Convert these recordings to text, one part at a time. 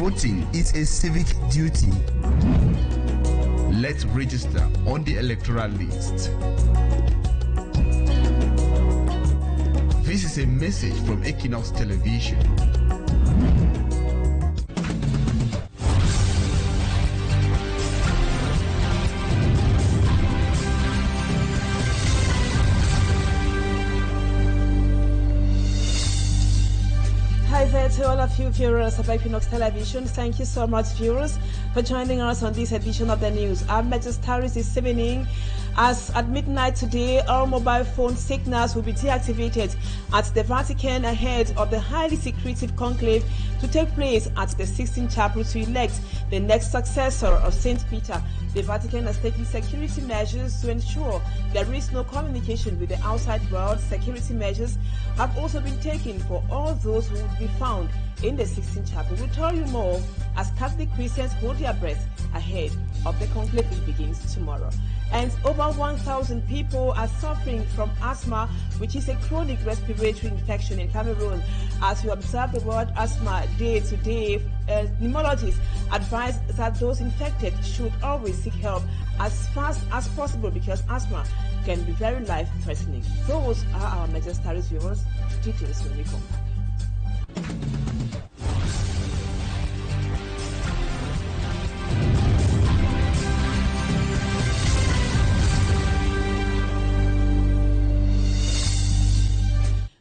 Voting is a civic duty. Let's register on the electoral list. This is a message from Equinoxe Television. Hi there to all of you viewers of Equinoxe Television. Thank you so much, viewers, for joining us on this edition of the news. Our Majesties this evening, as at midnight today, all mobile phone signals will be deactivated at the Vatican ahead of the highly secretive conclave to take place at the Sistine Chapel to elect the next successor of St. Peter. The Vatican has taken security measures to ensure there is no communication with the outside world. Security measures have also been taken for all those who would be found in the Sistine Chapel. We'll tell you more as Catholic Christians hold their breath ahead of the conclave which begins tomorrow. And over 1,000 people are suffering from asthma, which is a chronic respiratory infection in Cameroon. As we observe the word asthma day to day, pneumologists advise that those infected should always seek help as fast as possible because asthma can be very life-threatening. Those are our Majesties viewers. Details when we come back.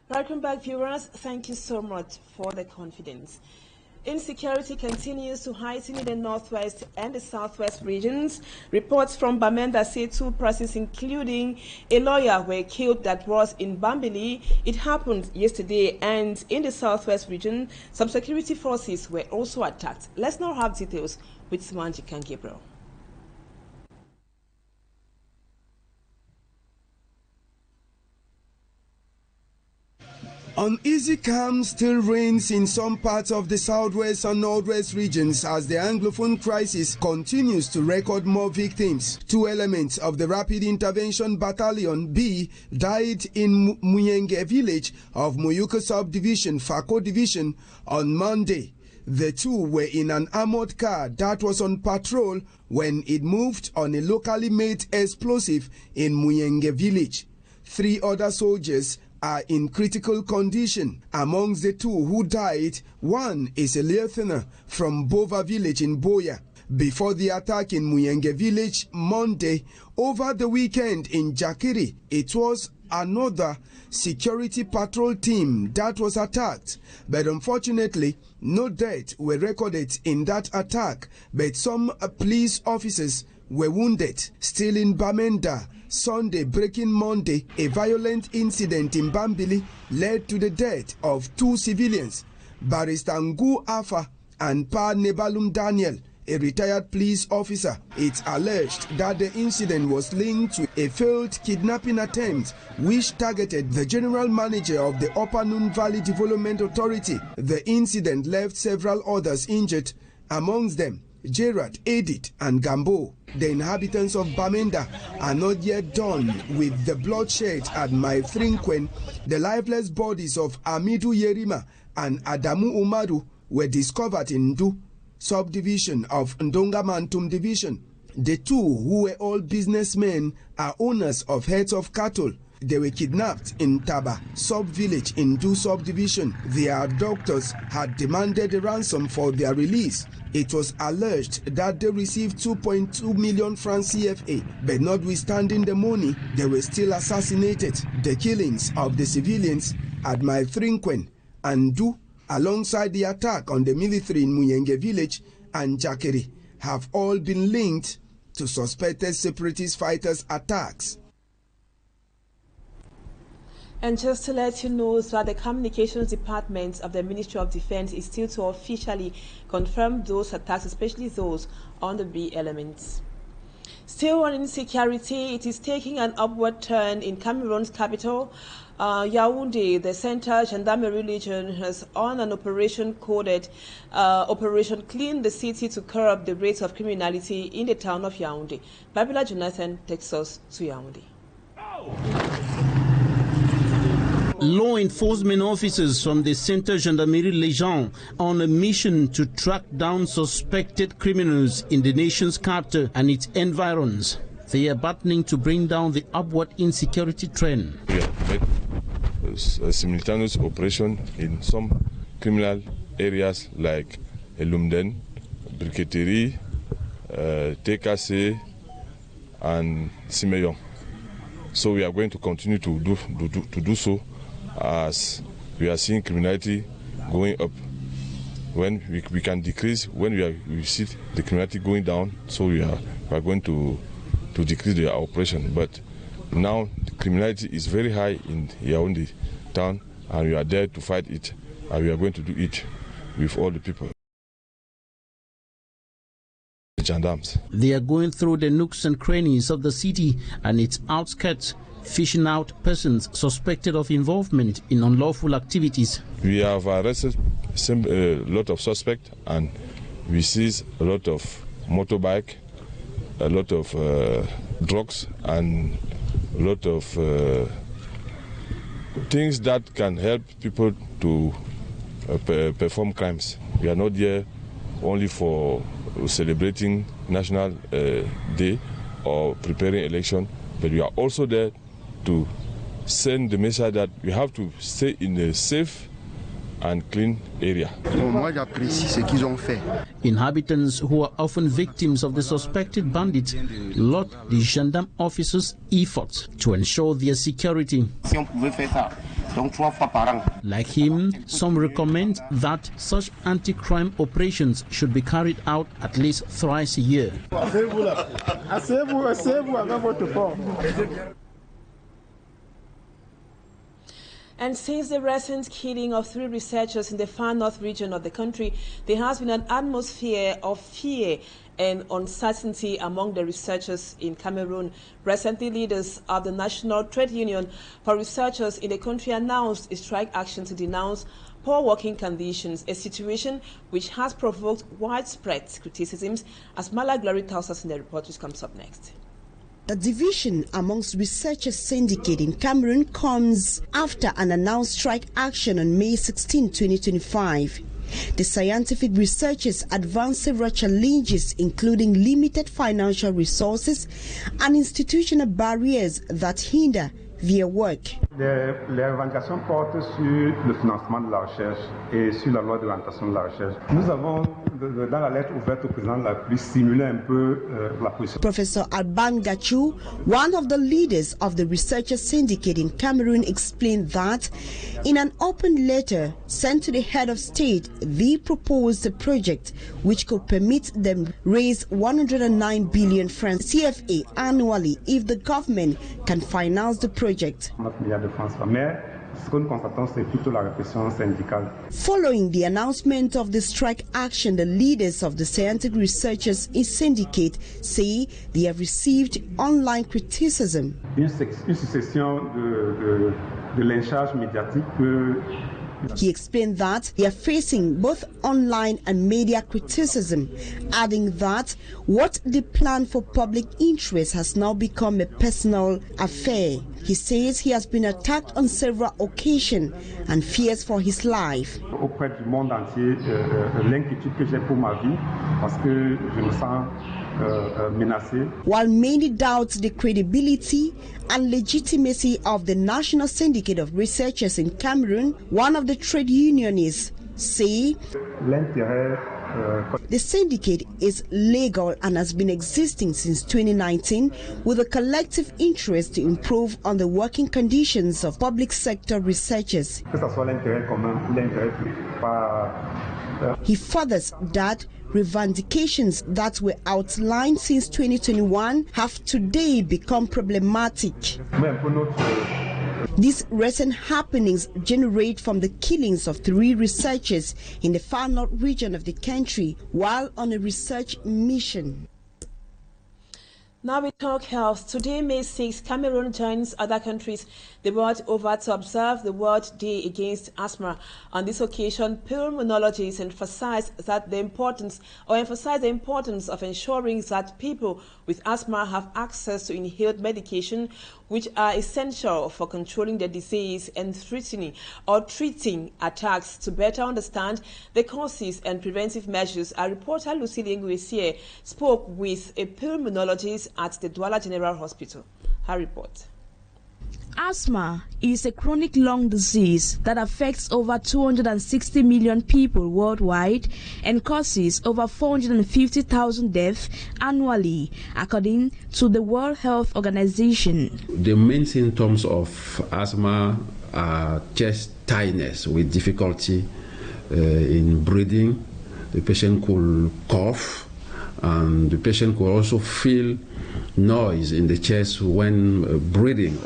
Welcome back, viewers. Thank you so much for the confidence. Insecurity continues to heighten in the northwest and the southwest regions. Reports from Bamenda say 2 persons, including a lawyer, were killed that was in Bambili. It happened yesterday, and in the southwest region, some security forces were also attacked. Let's now have details with Simanji and Gabriel. Uneasy calm still reigns in some parts of the southwest and northwest regions as the Anglophone crisis continues to record more victims. 2 elements of the Rapid Intervention Battalion B died in Muyenge village of Muyuka Subdivision, Fako Division, on Monday. The 2 were in an armored car that was on patrol when it moved on a locally made explosive in Muyenge village. 3 other soldiers are in critical condition. Amongst the 2 who died, one is a lieutenant from Bova village in Boya. Before the attack in Muyenge village Monday, over the weekend in Jakiri, it was another security patrol team that was attacked. But unfortunately, no deaths were recorded in that attack, but some police officers were wounded. Still in Bamenda, Sunday breaking Monday, a violent incident in Bambili led to the death of 2 civilians, Barrister Ngu Afa and Pa Nebalum Daniel, a retired police officer. It's alleged that the incident was linked to a failed kidnapping attempt which targeted the general manager of the Upper Nun Valley Development Authority. The incident left several others injured, amongst them Gerard, Edith, and Gambo. The inhabitants of Bamenda are not yet done with the bloodshed at Maithrinkwen. The lifeless bodies of Amidu Yerima and Adamu Umaru were discovered in Ndu subdivision of Ndonga Mantum division. The 2, who were all businessmen, are owners of herds of cattle. They were kidnapped in Taba sub-village in Ndu subdivision. Their doctors had demanded a ransom for their release. It was alleged that they received 2.2 million francs CFA, but notwithstanding the money, they were still assassinated. The killings of the civilians at Maithrinkwen and Ndu, alongside the attack on the military in Muyenge village and Jakeri, have all been linked to suspected separatist fighters' attacks. And just to let you know that the Communications Department of the Ministry of Defense is still to officially confirm those attacks, especially those on the B elements. Still on insecurity, it is taking an upward turn in Cameroon's capital, Yaoundé. The Central Gendarmerie Region has on an operation coded Operation Clean the City to curb the rates of criminality in the town of Yaoundé. Babila Jonathan takes us to Yaoundé. Law enforcement officers from the Centre Gendarmerie Légion on a mission to track down suspected criminals in the nation's capital and its environs. They are battling to bring down the upward insecurity trend. We have made a simultaneous operation in some criminal areas like Elumden, Briqueterie, TKC and Simeyon. So we are going to continue to do so, as we are seeing criminality going up. When we can decrease, when we see the criminality going down, so we are going to decrease the operation. But now the criminality is very high in Yaoundé town, and we are there to fight it, and we are going to do it with all the people. Gendarmes. They are going through the nooks and crannies of the city and its outskirts, fishing out persons suspected of involvement in unlawful activities. We have arrested a lot of suspects, and we seize a lot of motorbike, a lot of drugs, and a lot of things that can help people to perform crimes. We are not here only for celebrating National Day or preparing election, but we are also there to send the message that we have to stay in a safe and clean area. Inhabitants who are often victims of the suspected bandits laud the gendarme officers' efforts to ensure their security. Like him, some recommend that such anti-crime operations should be carried out at least thrice a year. And since the recent killing of 3 researchers in the far north region of the country, there has been an atmosphere of fear and uncertainty among the researchers in Cameroon. Recently, leaders of the National Trade Union for Researchers in the country announced a strike action to denounce poor working conditions, a situation which has provoked widespread criticisms, as Mala Glory tells us in the report which comes up next. The division amongst researchers syndicate in Cameroon comes after an announced strike action on May 16, 2025. The scientific researchers advanced several challenges, including limited financial resources and institutional barriers that hinder their work. Les revendications portent sur le financement de la recherche et sur la loi d'orientation de la recherche. Nous avons, dans la lettre ouverte au président de la République, simulé un peu la position. Professor ABANG, one of the leaders of the Researchers Syndicate in Cameroon, explained that in an open letter sent to the head of state, they proposed a project which could permit them raise 109 billion francs CFA annually if the government can finance the project. Following the announcement of the strike action, the leaders of the scientific researchers in syndicate say they have received online criticism. He explained that they are facing both online and media criticism, adding that what they plan for public interest has now become a personal affair. He says he has been attacked on several occasions and fears for his life. Auprès du monde entier, l'inquiétude que j'ai pour ma vie, parce que je me sens menacé. While many doubt the credibility and legitimacy of the National Syndicate of Researchers in Cameroon, one of the trade unionists say the syndicate is legal and has been existing since 2019 with a collective interest to improve on the working conditions of public sector researchers. He furthers that revendications that were outlined since 2021 have today become problematic. These recent happenings generate from the killings of 3 researchers in the far north region of the country while on a research mission. Now we talk health. Today, May 6, Cameroon joins other countries the world over to observe the World Day Against Asthma. On this occasion, pulmonologists emphasize the importance of ensuring that people with asthma have access to inhaled medication, which are essential for controlling the disease and treating attacks. To better understand the causes and preventive measures, our reporter Lucille Nguesie spoke with a pulmonologist at the Douala General Hospital. Her report. Asthma is a chronic lung disease that affects over 260 million people worldwide and causes over 450,000 deaths annually, according to the World Health Organization. The main symptoms of asthma are chest tightness with difficulty in breathing. The patient could cough, and the patient could also feel noise in the chest when breathing.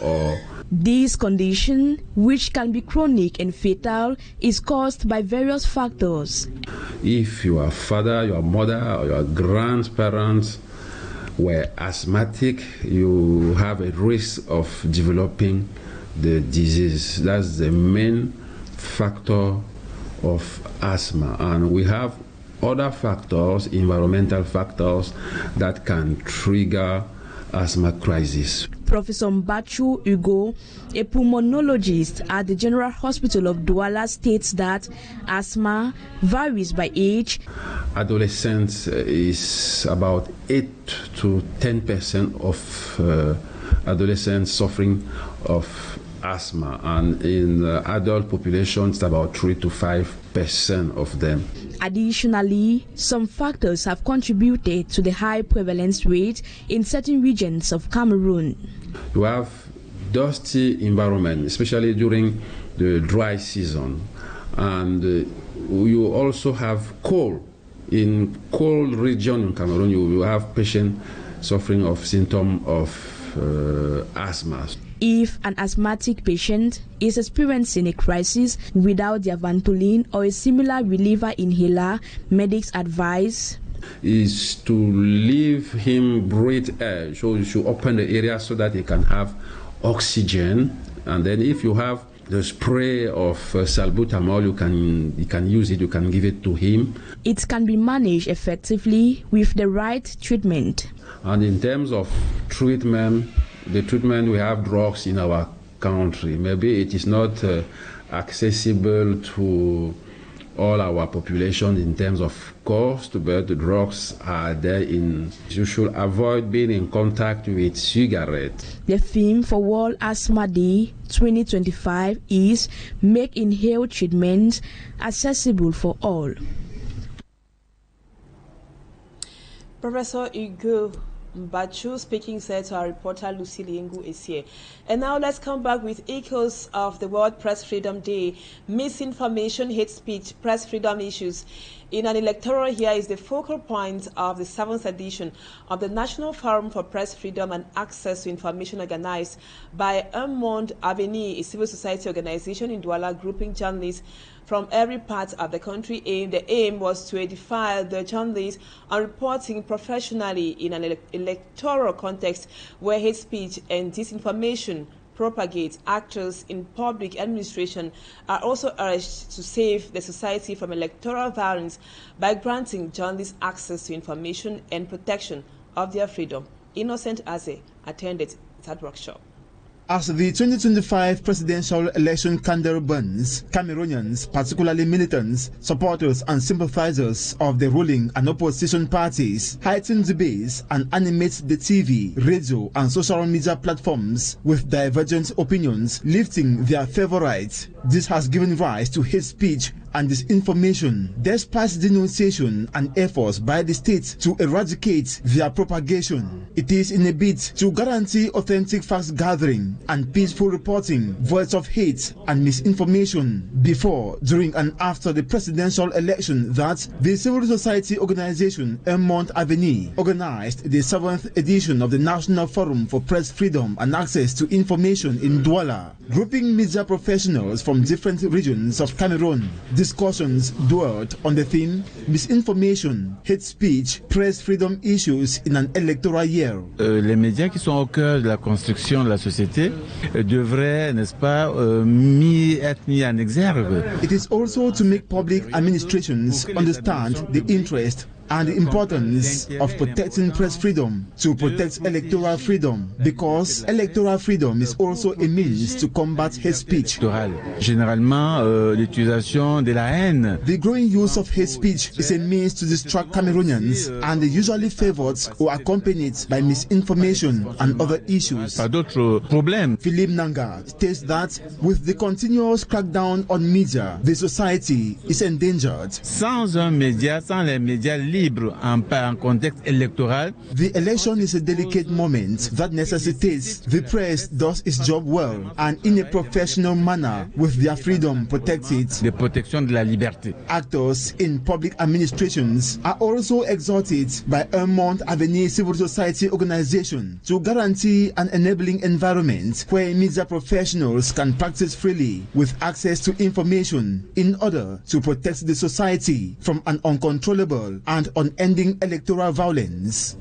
This condition, which can be chronic and fatal, is caused by various factors. If your father, your mother, or your grandparents were asthmatic, you have a risk of developing the disease. That's the main factor of asthma. And we have other factors, environmental factors, that can trigger asthma crisis. Professor Mbachu Ugo, a pulmonologist at the General Hospital of Douala, states that asthma varies by age. Adolescents is about 8 to 10% of adolescents suffering of asthma, and in adult population it's about 3 to 5% of them. Additionally, some factors have contributed to the high prevalence rate in certain regions of Cameroon. You have dusty environment, especially during the dry season, and you also have cold. In cold region in Cameroon, you have patients suffering of symptoms of asthma. If an asthmatic patient is experiencing a crisis without their Ventolin or a similar reliever inhaler, medics advise is to leave him breathe air. So you should open the area so that he can have oxygen. And then if you have the spray of salbutamol, you can use it, you can give it to him. It can be managed effectively with the right treatment. And in terms of treatment, we have drugs in our country. Maybe it is not accessible to all our population in terms of cost, but the drugs are there. You should avoid being in contact with cigarettes. The theme for World Asthma Day 2025 is Make Inhaled Treatment Accessible for All. Professor Ugo Mbachu speaking said to our reporter Lucille Nguesie. And now let's come back with echoes of the World Press Freedom Day. Misinformation, hate speech, press freedom issues in an electoral year is the focal point of the 7th edition of the National Forum for Press Freedom and Access to Information, organized by Monde Avenir, a civil society organization in Douala, grouping journalists from every part of the country. The aim was to edify the journalists on reporting professionally in an electoral context where hate speech and disinformation propagate. Actors in public administration are also urged to save the society from electoral violence by granting journalists access to information and protection of their freedom. Innocent Aze attended that workshop. As the 2025 presidential election candle burns, Cameroonians, particularly militants, supporters and sympathizers of the ruling and opposition parties, heighten debates and animate the TV, radio and social media platforms with divergent opinions, lifting their favorites. This has given rise to hate speech and disinformation, despite denunciation and efforts by the state to eradicate their propagation. It is in a bid to guarantee authentic fact gathering and peaceful reporting, voice of hate and misinformation before, during and after the presidential election that the civil society organization Monde Avenir organized the 7th edition of the National Forum for Press Freedom and Access to Information in Douala, grouping media professionals from different regions of Cameroon. Discussions dwelt on the theme misinformation, hate speech, press freedom issues in an electoral year. Les médias qui sont au cœur de la construction de la société devraient, n'est-ce pas, être mis en exergue. It is also to make public administrations understand the interest and the importance of protecting press freedom to protect electoral freedom, because electoral freedom is also a means to combat hate speech. Généralement, l'utilisation de la haine. The growing use of hate speech is a means to distract Cameroonians, and is usually favored or accompanied by misinformation and other issues. Pas d'autres problèmes. Philippe Nanga states that with the continuous crackdown on media, the society is endangered. Sans les médias libres en contexte électoral, the election is a delicate moment that necessitates the press does its job well and in a professional manner with their freedom protected. De protection de la liberté. Actors in public administrations are also exhorted by Mont Avenir Civil Society organization to guarantee an enabling environment where media professionals can practice freely with access to information in order to protect the society from an uncontrollable and unending electoral violence.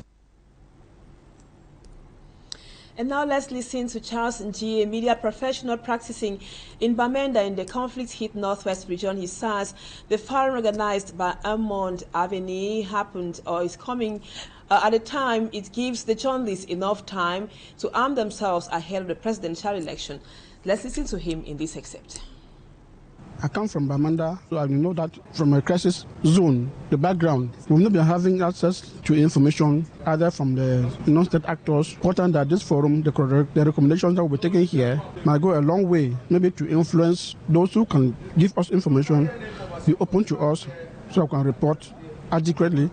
And now let's listen to Charles Njie, a media professional practicing in Bamenda in the conflict-hit northwest region. He says the firing organized by Mont Avenir happened or is coming at a time it gives the journalists enough time to arm themselves ahead of the presidential election. Let's listen to him in this excerpt. I come from Bamenda, so I know that from a crisis zone, the background, we've not been having access to information either from the non-state actors. Important that this forum, the recommendations that we're taking here, might go a long way, maybe to influence those who can give us information, be open to us, so we can report adequately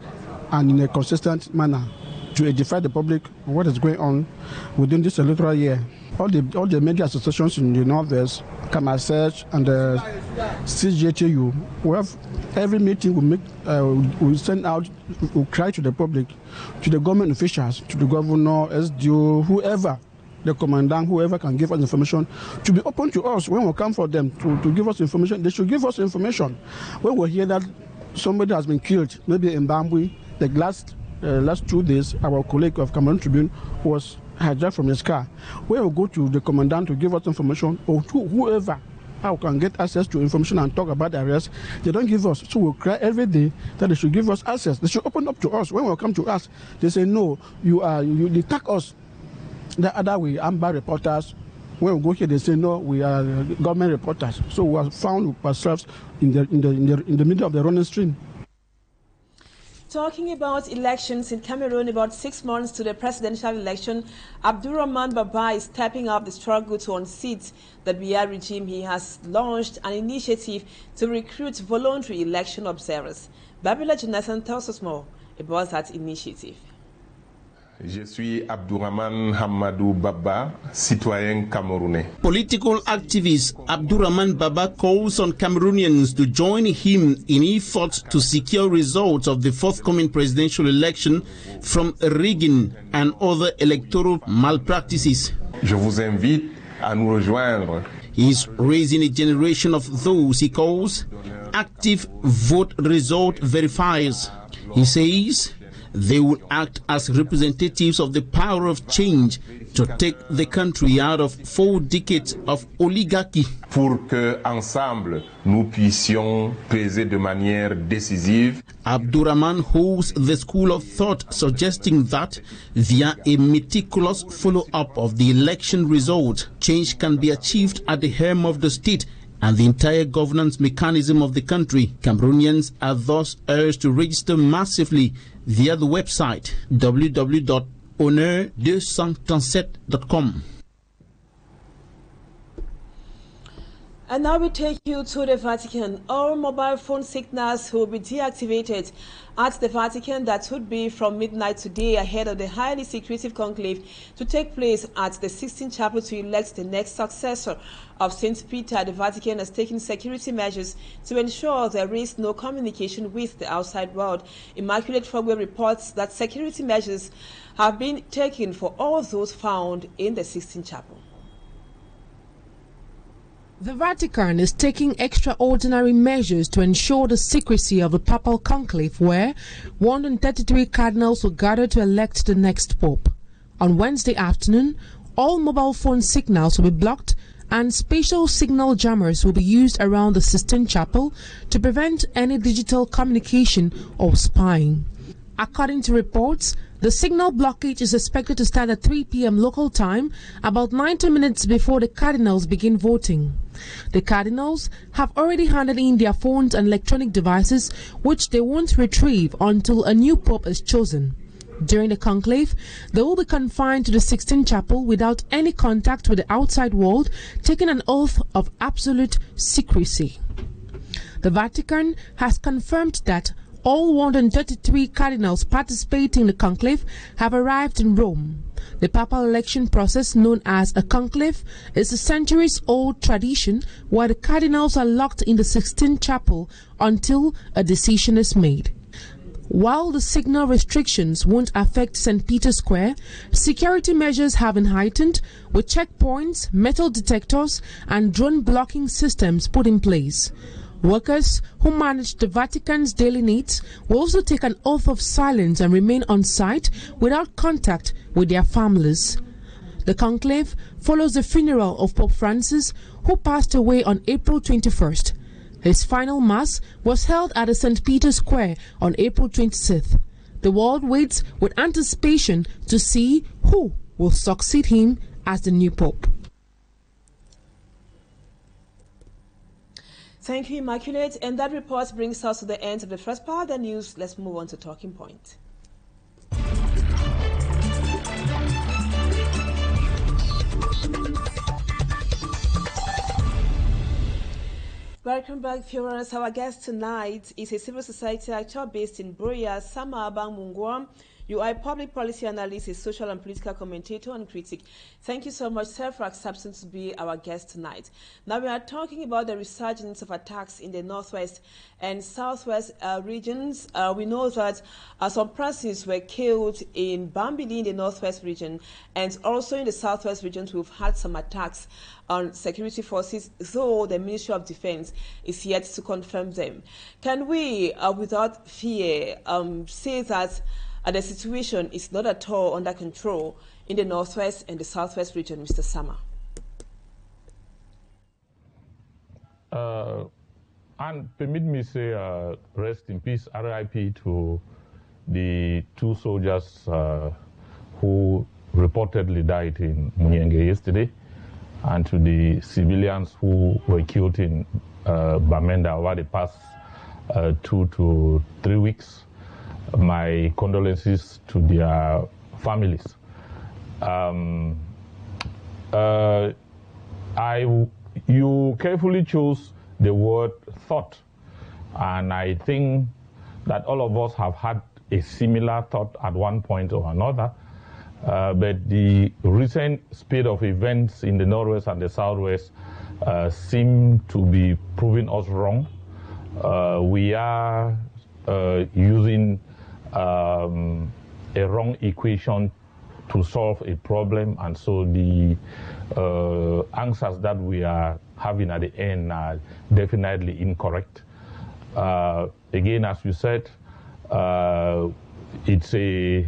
and in a consistent manner to edify the public on what is going on within this electoral year. All the media associations in the Northwest, Kama Search and the CGTU, we have every meeting we send out, we cry to the public, to the government officials, to the governor, SDO, whoever, the commandant, whoever can give us information, to be open to us when we come for them to give us information. They should give us information. When we hear that somebody has been killed, maybe in Bambui, the last 2 days, our colleague of Cameroon Tribune was hijacked from his car. When we go to the commandant to give us information, or to whoever how can get access to information and talk about the arrest, they don't give us. So we cry every day that they should give us access. They should open up to us. When we come to us, they say, no, you attack us the other way. Amber reporters. When we go here, they say, no, we are government reporters. So we are found ourselves in the middle of the running stream. Talking about elections in Cameroon, about 6 months to the presidential election, Abdurrahman Baba is stepping up the struggle to unseat the Biya regime. He has launched an initiative to recruit voluntary election observers. Babila Jonathan tells us more about that initiative. Je suis Abdurrahman Hamadou Baba, citoyen camerounais. Political activist Abdurrahman Baba calls on Cameroonians to join him in efforts to secure results of the forthcoming presidential election from rigging and other electoral malpractices. Je vous invite à nous rejoindre. He is raising a generation of those he calls active vote result verifiers. He says they will act as representatives of the power of change to take the country out of 4 decades of oligarchy. Pour que, ensemble, nous puissions peser de manière décisive. Abdurrahman holds the school of thought suggesting that via a meticulous follow-up of the election result, change can be achieved at the helm of the state and the entire governance mechanism of the country. Cameroonians are thus urged to register massively via the website www.honneur237.com. And now we take you to the Vatican. All mobile phone signals will be deactivated at the Vatican. That would be from midnight today, ahead of the highly secretive conclave to take place at the Sistine Chapel to elect the next successor of St. Peter. The Vatican has taken security measures to ensure there is no communication with the outside world. Immaculate Fogwe reports that security measures have been taken for all those found in the Sistine Chapel. The Vatican is taking extraordinary measures to ensure the secrecy of the papal conclave where 133 cardinals will gather to elect the next pope. On Wednesday afternoon, all mobile phone signals will be blocked and special signal jammers will be used around the Sistine Chapel to prevent any digital communication or spying. According to reports, the signal blockage is expected to start at 3 p.m. local time, about 90 minutes before the cardinals begin voting. The cardinals have already handed in their phones and electronic devices, which they won't retrieve until a new pope is chosen. During the conclave, they will be confined to the Sixtine Chapel without any contact with the outside world, taking an oath of absolute secrecy. The Vatican has confirmed that all 133 cardinals participating in the conclave have arrived in Rome. The papal election process, known as a conclave, is a centuries-old tradition where the cardinals are locked in the Sixtine Chapel until a decision is made. While the signal restrictions won't affect St. Peter's Square, security measures have been heightened with checkpoints, metal detectors, and drone blocking systems put in place. Workers who manage the Vatican's daily needs will also take an oath of silence and remain on site without contact with their families. The conclave follows the funeral of Pope Francis, who passed away on April 21st. His final mass was held at the St. Peter's Square on April 26th. The world waits with anticipation to see who will succeed him as the new pope. Thank you, Immaculate. And that report brings us to the end of the first part of the news. Let's move on to Talking Point. Welcome back, viewers. Our guest tonight is a civil society actor based in Buria, Samah MUGWA. You are a public policy analyst, a social and political commentator and critic. Thank you so much, sir, for accepting to be our guest tonight. Now we are talking about the resurgence of attacks in the northwest and southwest regions. We know that some persons were killed in Bambili in the northwest region, and also in the southwest regions we've had some attacks on security forces, though the Ministry of Defense is yet to confirm them. Can we, without fear, say that the situation is not at all under control in the northwest and the southwest region, Mr. Samah? And permit me say, rest in peace, RIP to the two soldiers who reportedly died in Munyenge yesterday, and to the civilians who were killed in Bamenda over the past 2 to 3 weeks. My condolences to their families. You carefully chose the word thought, and I think that all of us have had a similar thought at one point or another, but the recent speed of events in the northwest and the southwest seem to be proving us wrong. We are using a wrong equation to solve a problem, and so the answers that we are having at the end are definitely incorrect. Again, as you said, it's a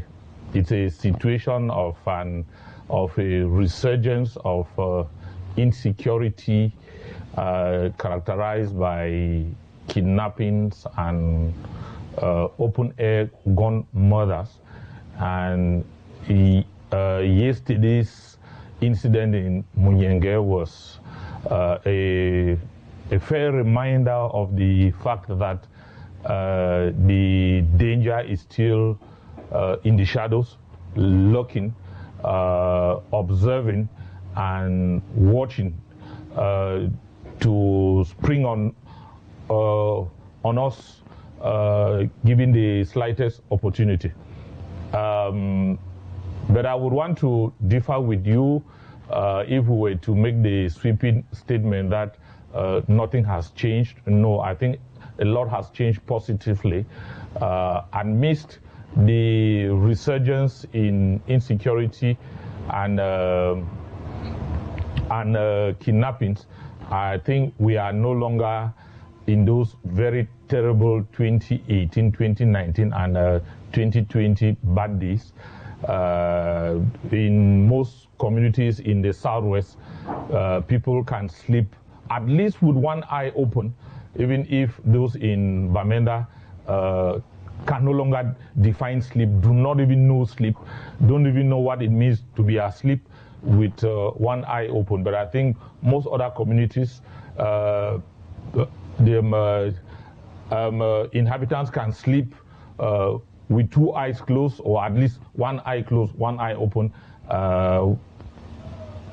situation of a resurgence of insecurity characterized by kidnappings and open-air gun murders, and yesterday's incident in Munyenge was a fair reminder of the fact that the danger is still in the shadows, looking, observing, and watching to spring on us, given the slightest opportunity. But I would want to differ with you if we were to make the sweeping statement that nothing has changed. No, I think a lot has changed positively amidst the resurgence in insecurity and kidnappings. I think we are no longer in those very terrible 2018, 2019, and 2020 bad days. In most communities in the southwest, people can sleep at least with one eye open, even if those in Bamenda can no longer define sleep, do not even know sleep, don't even know what it means to be asleep with one eye open. But I think most other communities, inhabitants can sleep with two eyes closed, or at least one eye closed, one eye open,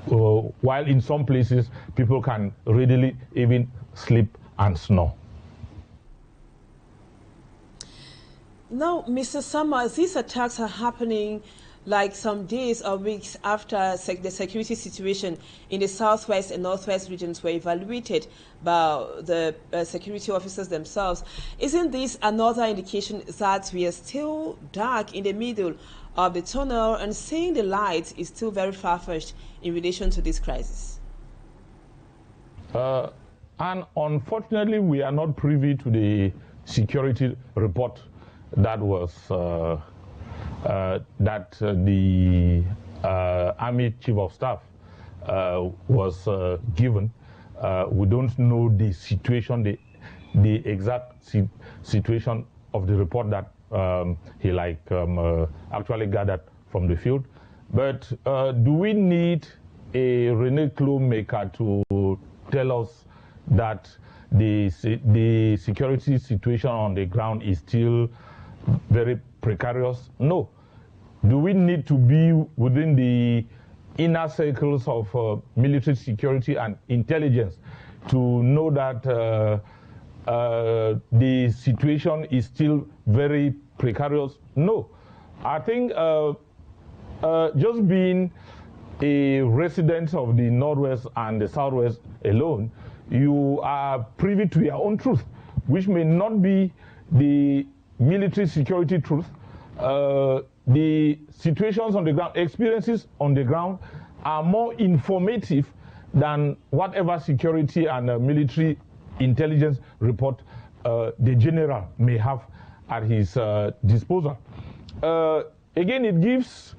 while in some places people can readily even sleep and snore. Now, Mr. Samah, these attacks are happening like some days or weeks after the security situation in the southwest and northwest regions were evaluated by the security officers themselves. Isn't this another indication that we are still dark in the middle of the tunnel and seeing the light is still very far-fetched in relation to this crisis? And unfortunately, we are not privy to the security report that was the Army Chief of Staff was given. We don't know the situation, the exact situation of the report that he actually gathered from the field. But do we need a Rene Clos maker to tell us that the security situation on the ground is still very precarious? No. Do we need to be within the inner circles of military security and intelligence to know that the situation is still very precarious? No. I think just being a resident of the Northwest and the Southwest alone, you are privy to your own truth, which may not be the military security truth. The situations on the ground, experiences on the ground are more informative than whatever security and military intelligence report the general may have at his disposal. Again, it gives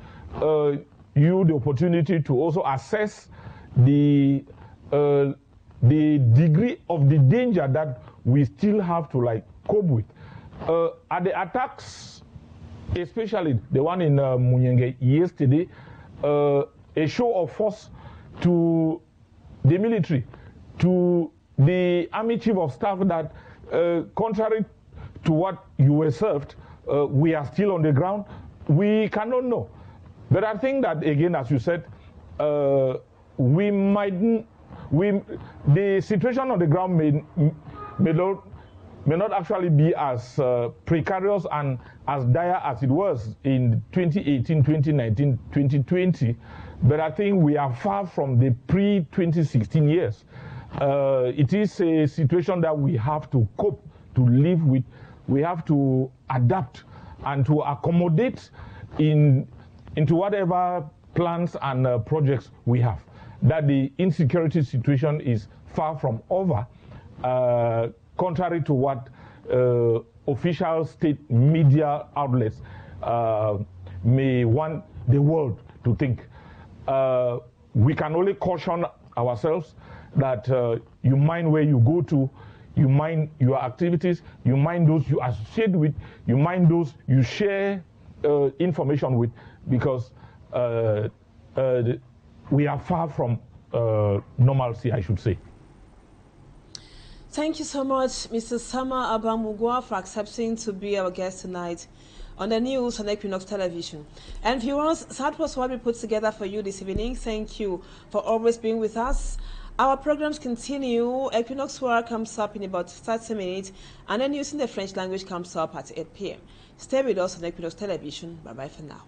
you the opportunity to also assess the degree of the danger that we still have to cope with. At the attacks, especially the one in Munyenge yesterday, a show of force to the military, to the Army Chief of Staff that, contrary to what you were served, we are still on the ground. We cannot know. But I think that, again, as you said, the situation on the ground may not actually be as precarious and as dire as it was in 2018, 2019, 2020. But I think we are far from the pre-2016 years. It is a situation that we have to cope, to live with. We have to adapt and to accommodate into whatever plans and projects we have. That the insecurity situation is far from over, contrary to what official state media outlets may want the world to think. We can only caution ourselves that you mind where you go to, you mind your activities, you mind those you associate with, you mind those you share information with, because we are far from normalcy, I should say. Thank you so much, Mr. Samah MUGWA, for accepting to be our guest tonight on the news on Equinoxe Television. And viewers, that was what we put together for you this evening. Thank you for always being with us. Our programs continue. Equinoxe World comes up in about 30 minutes, and then news in the French language comes up at 8 p.m. Stay with us on Equinoxe Television. Bye-bye for now.